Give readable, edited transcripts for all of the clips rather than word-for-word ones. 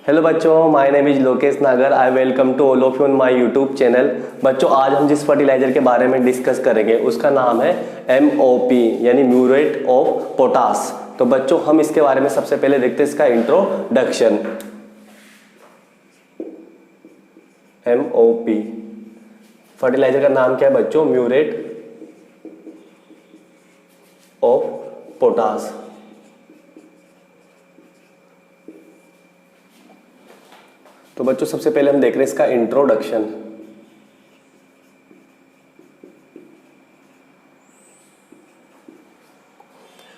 Hello बच्चों, my name is Lokesh Nagar. I welcome to all of you on my YouTube channel. बच्चों, आज हम जिस फर्टिलाइजर के बारे में डिस्कस करेंगे उसका नाम है MOP यानी म्यूरेट ऑफ पोटास। तो बच्चों, हम इसके बारे में सबसे पहले देखते हैं इसका इंट्रोडक्शन। MOP फर्टिलाइजर का नाम क्या है बच्चों? Muriate of potash. तो बच्चों, सबसे पहले हम देख रहे हैं इसका इंट्रोडक्शन।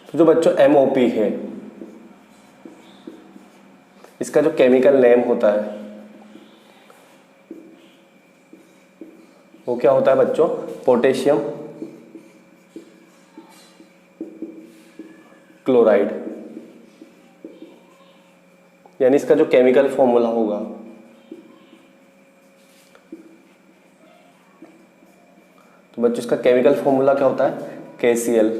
तो जो बच्चों MOP है, इसका जो केमिकल नेम होता है वो क्या होता है बच्चों? पोटेशियम क्लोराइड, यानी इसका जो केमिकल फॉर्मूला होगा तो बच्चों इसका केमिकल फॉर्मूला क्या होता है? KCl।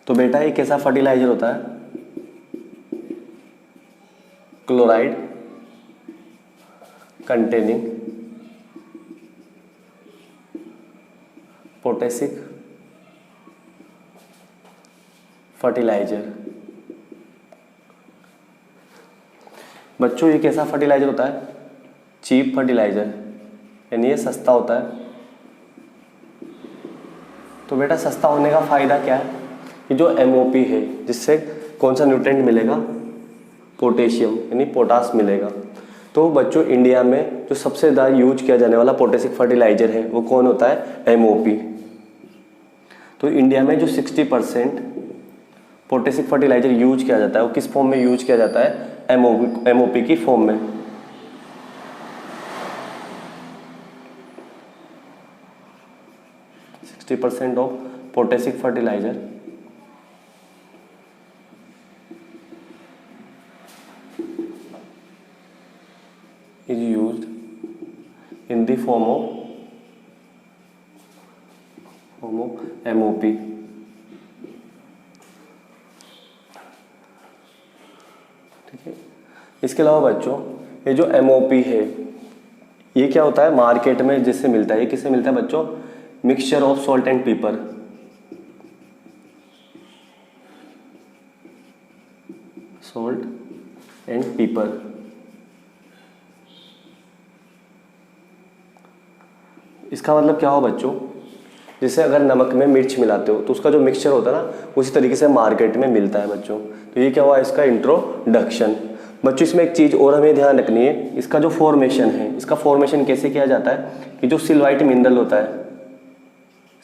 तो बेटा ये कैसा फर्टिलाइजर होता है? Chloride containing potassic fertiliser. बच्चों ये कैसा फर्टिलाइजर होता है? चीप फर्टिलाइजर, यानी ये सस्ता होता है। तो बेटा सस्ता होने का फायदा क्या है? कि जो MOP है जिससे कौन सा न्यूट्रिएंट मिलेगा? पोटेशियम यानी पोटास मिलेगा। तो बच्चों इंडिया में जो सबसे ज़्यादा यूज किया जाने वाला पोटेशिक फर्टिलाइजर है वो कौन होता है? MOP। तो इंडिया में जो 60% पोटेशिक फर्टिलाइजर यूज किया जाता है वो किस फॉर्म में यूज किया जाता है? MOP की फॉर्म में। % Of potassic fertiliser is used in the form of MOP। ठीक है। इसके अलावा बच्चों ये जो MOP है ये क्या होता है? मार्केट में जिससे मिलता है, ये किससे मिलता है बच्चों? Mixture of salt and paper. Salt and paper. इसका मतलब क्या हो बच्चों? जैसे अगर नमक में मिर्च मिलाते हो तो उसका जो मिक्सचर होता है ना उसी तरीके से मार्केट में मिलता है बच्चों। तो ये क्या हुआ इसका इंट्रोडक्शन। बच्चों इसमें एक चीज़ और हमें ध्यान रखनी है, इसका जो फॉर्मेशन है, इसका फॉर्मेशन कैसे किया जाता है? कि जो सिल्वाइट मिनरल होता है,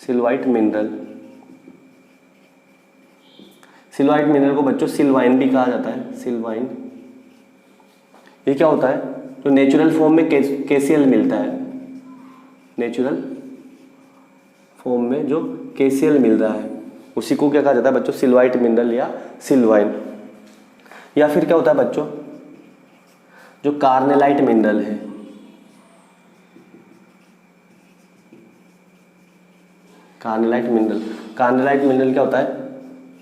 सिल्वाइट मिनरल, सिल्वाइट मिनरल को बच्चों सिल्वाइन भी कहा जाता है। सिल्वाइन ये क्या होता है? जो नेचुरल फॉर्म में KCl मिलता है, नेचुरल फॉर्म में जो KCl मिल रहा है उसी को क्या कहा जाता है बच्चों? सिल्वाइट मिनरल या सिल्वाइन। या फिर क्या होता है बच्चों? जो कार्नेलाइट मिनरल है, कार्नेलाइट मिनरल, कार्नेलाइट मिनरल क्या होता है?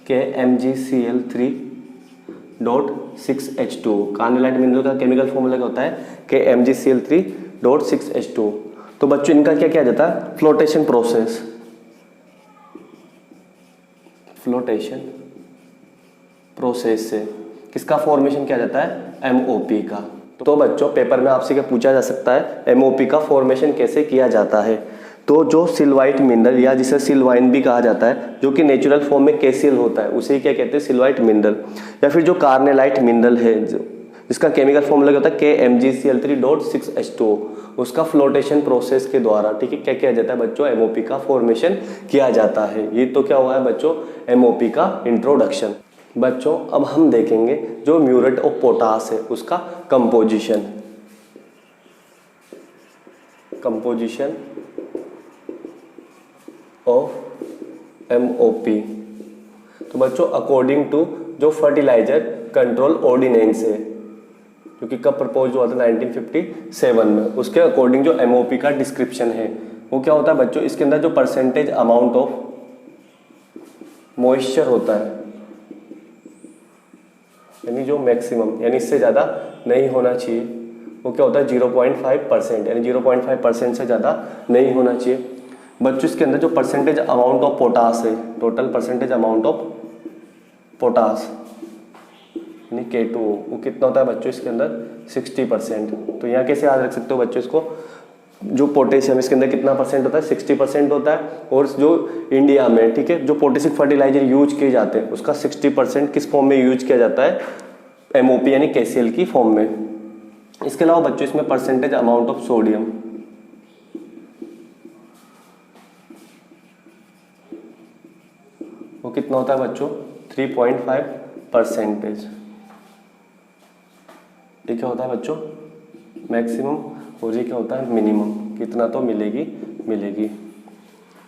KMgCl3.6H2। कार्नेलाइट मिनरल का केमिकल फॉर्मूला क्या होता है? KMgCl3.6H2। तो बच्चों इनका क्या किया जाता है? फ्लोटेशन प्रोसेस, फ्लोटेशन प्रोसेस से किसका फॉर्मेशन किया जाता है? MOP का। तो बच्चों पेपर में आपसे क्या पूछा जा सकता है? MOP का फॉर्मेशन कैसे किया जाता है? तो जो सिल्वाइट मिनरल या जिसे सिल्वाइन भी कहा जाता है जो कि नेचुरल फॉर्म में KCl होता है उसे क्या कहते हैं? सिल्वाइट मिनरल। या फिर जो कार्नेलाइट मिनरल है जिसका केमिकल फॉर्मूला क्या होता है? KMgCl3.6H2। उसका फ्लोटेशन प्रोसेस के द्वारा, ठीक है, क्या किया जाता है बच्चों? MOP का फॉर्मेशन किया जाता है। ये तो क्या हुआ है बच्चों? MOP का इंट्रोडक्शन। बच्चों अब हम देखेंगे जो म्यूरेट ऑफ पोटास है उसका कंपोजिशन। Composition of MOP। तो बच्चों अकॉर्डिंग टू जो फर्टिलाइजर कंट्रोल ऑर्डिनेंस है जो कि कब प्रपोज हुआ था? 1957 में। उसके अकॉर्डिंग जो MOP का डिस्क्रिप्शन है वो क्या होता है बच्चों? इसके अंदर जो परसेंटेज अमाउंट ऑफ मॉइस्चर होता है यानी जो मैक्सिमम यानी इससे ज़्यादा नहीं होना चाहिए वो क्या होता है 0.5%, यानी 0.5% से ज़्यादा नहीं होना चाहिए। बच्चों इसके अंदर जो परसेंटेज अमाउंट ऑफ पोटास है, total percentage amount of potash यानी K2O वो कितना होता है बच्चों इसके अंदर 60%। तो यहाँ कैसे याद रख सकते हो बच्चों इसको, जो पोटेशियम इसके अंदर कितना परसेंट होता है 60% होता है। और जो इंडिया में ठीक है जो पोटेशियम फर्टिलाइजर यूज किए जाते हैं उसका 60% किस फॉर्म में यूज किया जाता है, MOP यानी KCl की फॉर्म में। इसके अलावा बच्चों इसमें परसेंटेज अमाउंट ऑफ सोडियम वो कितना होता है बच्चों 3.5%। ये क्या होता है बच्चों मैक्सिमम, और ये क्या होता है मिनिमम, कितना तो मिलेगी।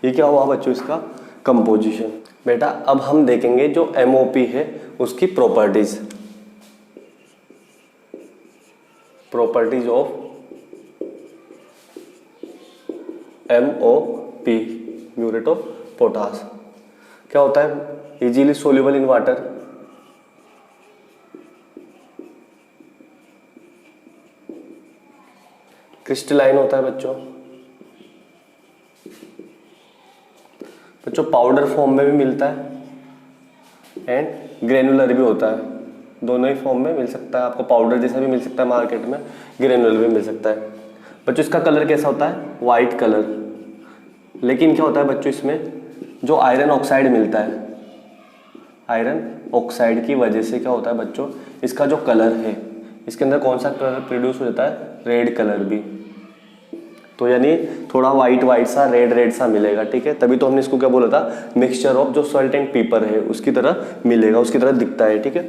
ये क्या हुआ बच्चों इसका कंपोजिशन। बेटा अब हम देखेंगे जो MOP है उसकी properties of MOP muriate of potash. क्या होता है easily soluble in water, crystalline होता है बच्चों पाउडर फॉर्म में भी मिलता है एंड ग्रेनुलर भी होता है, दोनों ही फॉर्म में मिल सकता है आपको, पाउडर जैसा भी मिल सकता है मार्केट में, ग्रेनुलर भी मिल सकता है। बच्चों इसका कलर कैसा होता है वाइट कलर, लेकिन क्या होता है बच्चों इसमें जो आयरन ऑक्साइड मिलता है, आयरन ऑक्साइड की वजह से क्या होता है बच्चों इसका जो कलर है इसके अंदर कौन सा कलर प्रोड्यूस हो जाता है रेड कलर भी, तो यानी थोड़ा वाइट सा रेड सा मिलेगा। ठीक है तभी तो हमने इसको क्या बोला था मिक्सचर ऑफ जो सॉल्ट एंड पेपर है उसकी तरह मिलेगा, उसकी तरह दिखता है। ठीक है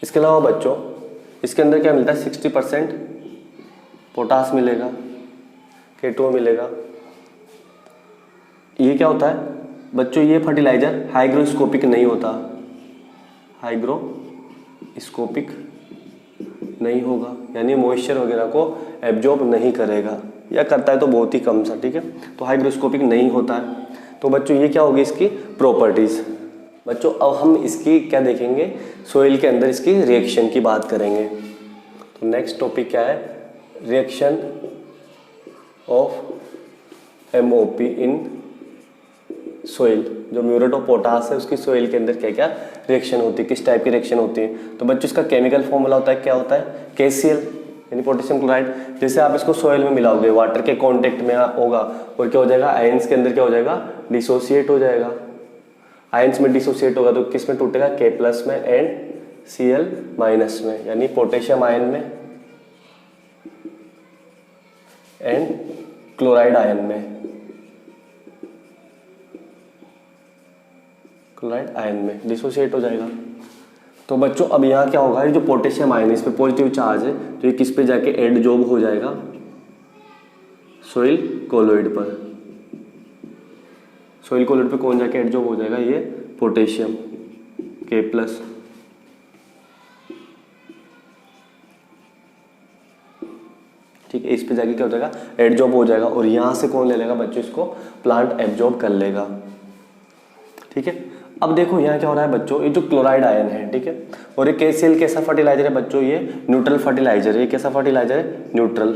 इसके अलावा बच्चों इसके अंदर क्या मिलता है 60% पोटास मिलेगा, K2O मिलेगा। ये क्या होता है बच्चों ये फर्टिलाइजर हाइग्रोस्कोपिक नहीं होता, हाइग्रोस्कोपिक नहीं होगा यानी मॉइस्चर वगैरह को एब्जॉर्ब नहीं करेगा, या करता है तो बहुत ही कम सा। ठीक है तो हाइग्रोस्कोपिक नहीं होता है। तो बच्चों ये क्या होगी इसकी प्रॉपर्टीज। बच्चों अब हम इसकी क्या देखेंगे सोइल के अंदर इसकी रिएक्शन की बात करेंगे। तो नेक्स्ट टॉपिक क्या है reaction of MOP in soil, जो म्यूरेट ऑफ पोटास है उसकी सोइल के अंदर क्या क्या रिएक्शन होती है, किस टाइप की रिएक्शन होती है। तो बच्चों इसका केमिकल फॉर्मूला होता है क्या होता है KCl यानी पोटेशियम क्लोराइड। जैसे आप इसको सोइल में मिलाओगे वाटर के कांटेक्ट में होगा और क्या हो जाएगा आयंस के अंदर क्या हो जाएगा डिसोसिएट हो जाएगा, आयंस में डिसोसिएट होगा तो किस में टूटेगा K+ में एंड Cl- में, यानी पोटेशियम आयन में एंड क्लोराइड आयन में, क्लोराइड आयन में डिसोसिएट हो जाएगा। तो बच्चों अब यहाँ क्या होगा ये जो पोटेशियम आयन है इस पे पॉजिटिव चार्ज है तो ये किस पे जाके एडजॉर्ब हो जाएगा सोइल कोलोइड पर। सोइल कोलोइड पे कौन जाके एडजॉर्ब हो जाएगा ये पोटेशियम K+। ठीक है इस पे जाके क्या हो जाएगा एडजॉर्ब हो जाएगा और यहाँ से कौन ले लेगा बच्चों इसको प्लांट एब्जॉर्ब कर लेगा। ठीक है अब देखो यहाँ क्या हो रहा है बच्चों ये जो क्लोराइड आयन है ठीक है और ये KCl कैसा फर्टिलाइजर है बच्चों ये न्यूट्रल फर्टिलाइजर है। ये कैसा फर्टिलाइजर है न्यूट्रल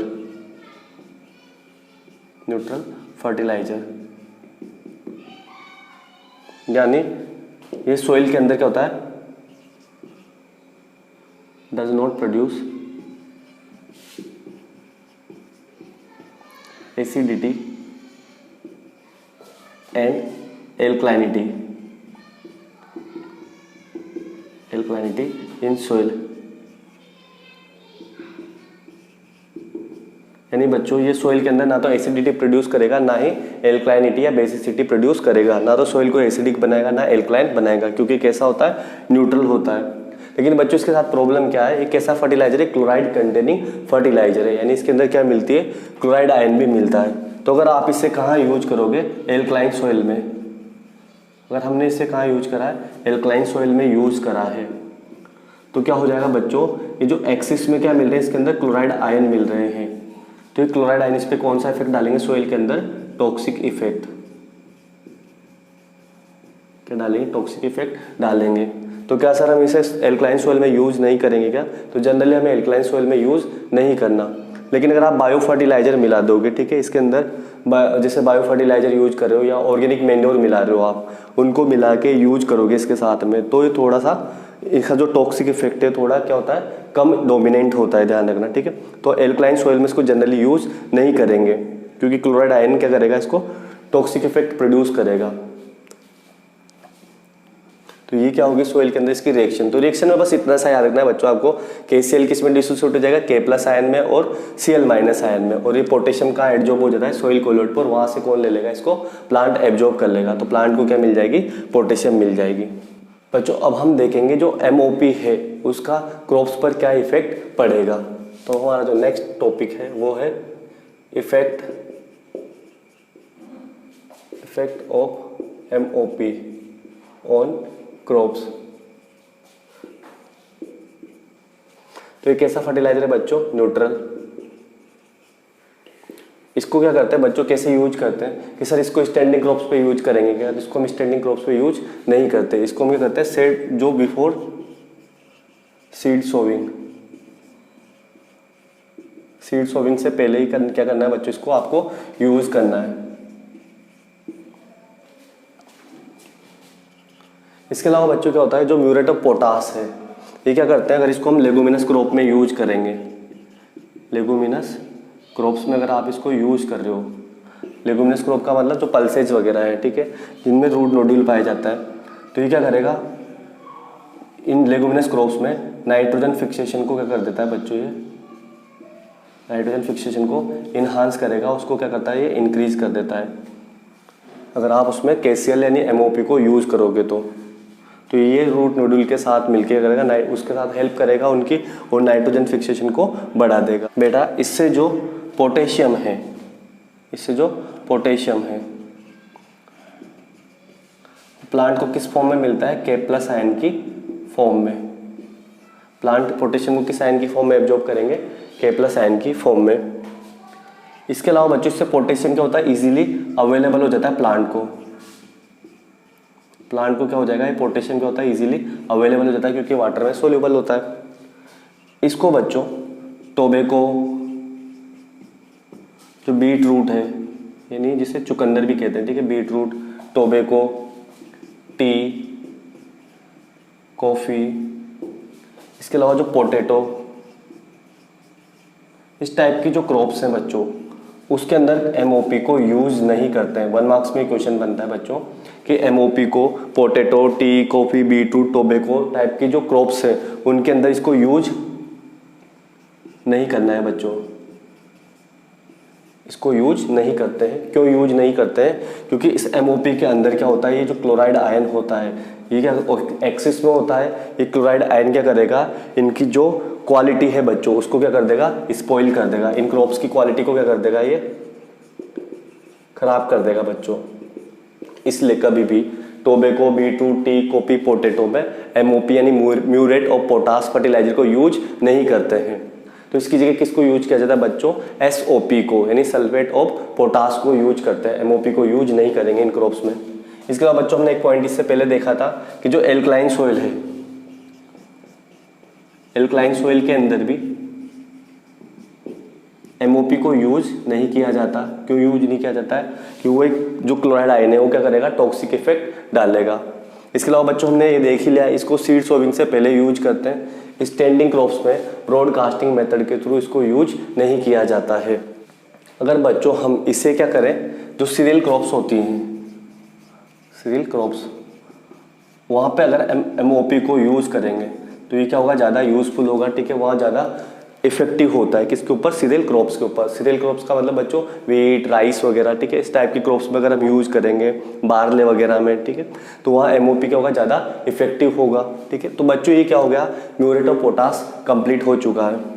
फर्टिलाइजर, यानी ये सोइल के अंदर क्या होता है does not produce acidity and alkalinity in soil. यानी बच्चों ये सोइल के अंदर ना तो एसिडिटी प्रोड्यूस करेगा ना ही एल्कलाइनिटी या बेसिसिटी प्रोड्यूस करेगा, ना तो सोइल को एसिडिक बनाएगा ना एल्कलाइन बनाएगा क्योंकि कैसा होता है न्यूट्रल होता है। लेकिन बच्चों इसके साथ प्रॉब्लम क्या है ये कैसा फर्टिलाइजर है क्लोराइड कंटेनिंग फर्टिलाइजर है, यानी इसके अंदर क्या मिलती है क्लोराइड आयन भी मिलता है। तो अगर आप इसे कहाँ यूज करोगे एल्कलाइन सोइल में, अगर हमने इसे कहाँ यूज करा है एल्कलाइन सोइल में यूज करा है तो क्या हो जाएगा बच्चों ये जो एक्सिस में क्या मिल रहे हैं इसके अंदर क्लोराइड आयन मिल रहे हैं तो ये क्लोराइड आयन इस पे कौन सा इफेक्ट डालेंगे सोइल के अंदर टॉक्सिक इफेक्ट, क्या डालेंगे टॉक्सिक इफेक्ट डालेंगे। तो तो क्या सर हम इसे एल्कलाइन सोइल में यूज़ नहीं करेंगे क्या? तो जनरली हमें एल्कलाइन सोइल में यूज़ नहीं करना। लेकिन अगर आप बायो फर्टिलाइज़र मिला दोगे, ठीक है, इसके अंदर जैसे बायो फर्टिलाइज़र यूज कर रहे हो या ऑर्गेनिक मैन्योर मिला रहे हो आप, उनको मिला के यूज करोगे इसके साथ में, तो ये थोड़ा सा इसका जो टॉक्सिक इफेक्ट है थोड़ा क्या होता है, कम डोमिनेंट होता है, ध्यान रखना, ठीक है। तो एल्कलाइन सोइल में इसको जनरली यूज़ नहीं करेंगे क्योंकि क्लोराइड आयन क्या करेगा, इसको टॉक्सिक इफेक्ट प्रोड्यूस करेगा। तो ये क्या होगी सोइल के अंदर इसकी रिएक्शन। तो रिएक्शन में बस इतना सा याद रखना है बच्चों आपको, KCl किस में डिसोसिएट हो जाएगा, K+ आयन में और Cl- आयन में, और ये पोटेशियम का एब्जॉर्ब हो जाता है सोइल कोलोइड पर, वहां से कौन ले लेगा इसको, प्लांट एब्जॉर्ब कर लेगा। तो प्लांट को क्या मिल जाएगी, पोटेशियम मिल जाएगी। बच्चों अब हम देखेंगे जो MOP है उसका क्रॉप्स पर क्या इफेक्ट पड़ेगा। तो हमारा जो नेक्स्ट टॉपिक है वो है effect of MOP on crops. तो ये कैसा फर्टिलाइजर है बच्चों, न्यूट्रल। इसको क्या करते हैं बच्चों, कैसे यूज करते हैं कि सर इसको स्टैंडिंग क्रॉप्स पे यूज करेंगे क्या? इसको हम स्टैंडिंग क्रॉप्स पे यूज नहीं करते। इसको हम क्या करते हैं, सेड जो before seed sowing, seed sowing से पहले ही क्या करना है बच्चों, इसको आपको यूज करना है। इसके अलावा बच्चों क्या होता है, जो म्यूरेट ऑफ पोटास है, ये क्या करते हैं, अगर इसको हम लेगुमिनस क्रॉप में यूज करेंगे, लेगुमिनस क्रॉप्स में अगर आप इसको यूज कर रहे हो, लेगुमिनस क्रॉप का मतलब जो पल्सेज वगैरह है, ठीक है, जिनमें रूट नोड्यूल पाया जाता है, तो ये क्या करेगा, इन लेगुमिनस क्रॉप्स में नाइट्रोजन फिक्सेशन को क्या कर देता है बच्चों, ये नाइट्रोजन फिक्सेशन को इनहांस करेगा, उसको क्या करता है, ये इंक्रीज कर देता है। अगर आप उसमें KCl यानी MOP को यूज करोगे तो ये रूट नोड्यूल के साथ मिलके करेगा, उसके साथ हेल्प करेगा उनकी, और नाइट्रोजन फिक्सेशन को बढ़ा देगा। बेटा इससे जो पोटेशियम है, प्लांट को किस फॉर्म में मिलता है, K+ आयन की फॉर्म में। प्लांट पोटेशियम को किस आयन की फॉर्म में एब्जॉर्ब करेंगे, K+ आयन की फॉर्म में। इसके अलावा बच्चों इससे पोटेशियम क्या होता है, इजीली अवेलेबल हो जाता है प्लांट को क्या हो जाएगा, ये पोटेशियम क्या होता है, इजीली अवेलेबल हो जाता है क्योंकि वाटर में सोल्यूबल होता है। इसको बच्चों टोबैको, जो बीट रूट है, यानी जिसे चुकंदर भी कहते हैं, ठीक है, beet root, tobacco, tea, coffee, इसके अलावा जो पोटैटो, इस टाइप की जो क्रॉप्स हैं बच्चों, उसके अंदर MOP को यूज नहीं करते हैं। 1 मार्क्स में क्वेश्चन बनता है बच्चों कि MOP को potato, T, coffee, beetroot, tobacco type की जो क्रॉप्स है उनके अंदर इसको यूज नहीं करना है बच्चों, इसको यूज नहीं करते हैं। क्यों यूज नहीं करते हैं, क्योंकि इस MOP के अंदर क्या होता है, ये जो क्लोराइड आयन होता है, ये क्या एक्सिस में होता है, ये क्लोराइड आयन क्या करेगा, इनकी जो क्वालिटी है बच्चों उसको क्या कर देगा, स्पॉइल कर देगा, इन क्रॉप्स की क्वालिटी को क्या कर देगा, ये खराब कर देगा बच्चों। इसलिए कभी भी tobacco, beetroot, T, coffee, potato में MOP यानी म्यूरेट ऑफ पोटास फर्टिलाइजर को यूज नहीं करते हैं। तो इसकी जगह किसको यूज किया जाता है बच्चों, SOP को यानी सल्फेट ऑफ पोटास को यूज करते हैं, MOP को यूज नहीं करेंगे इन क्रॉप्स में। इसके अलावा बच्चों हमने एक पॉइंट इससे पहले देखा था कि जो एल्कलाइन सोइल है, एल्कलाइन सोइल के अंदर भी MOP को यूज नहीं किया जाता। क्यों यूज नहीं किया जाता है, कि वो एक जो क्लोराइड आयन है वो क्या करेगा, टॉक्सिक इफेक्ट डालेगा। इसके अलावा बच्चों हमने ये देख ही लिया, इसको सीड सोविंग से पहले यूज करते हैं। स्टैंडिंग क्रॉप्स में ब्रॉडकास्टिंग मेथड के थ्रू इसको यूज नहीं किया जाता है। अगर बच्चों हम इसे क्या करें, जो सीरियल क्रॉप्स होती हैं, सीरियल क्रॉप्स, वहाँ पे अगर MOP को यूज करेंगे तो ये क्या होगा, ज़्यादा यूजफुल होगा, ठीक है, वहाँ ज़्यादा इफेक्टिव होता है। किसके ऊपर, सीरियल क्रॉप्स के ऊपर। सीरियल क्रॉप्स का मतलब बच्चों व्हीट, राइस वगैरह, ठीक है, इस टाइप की क्रॉप्स में अगर हम यूज करेंगे, बार्ले वगैरह में, ठीक है, तो वहाँ MOP क्या होगा, ज़्यादा इफेक्टिव होगा, ठीक है। तो बच्चों ये क्या हो गया, म्यूरेट ऑफ पोटास कंप्लीट हो चुका है।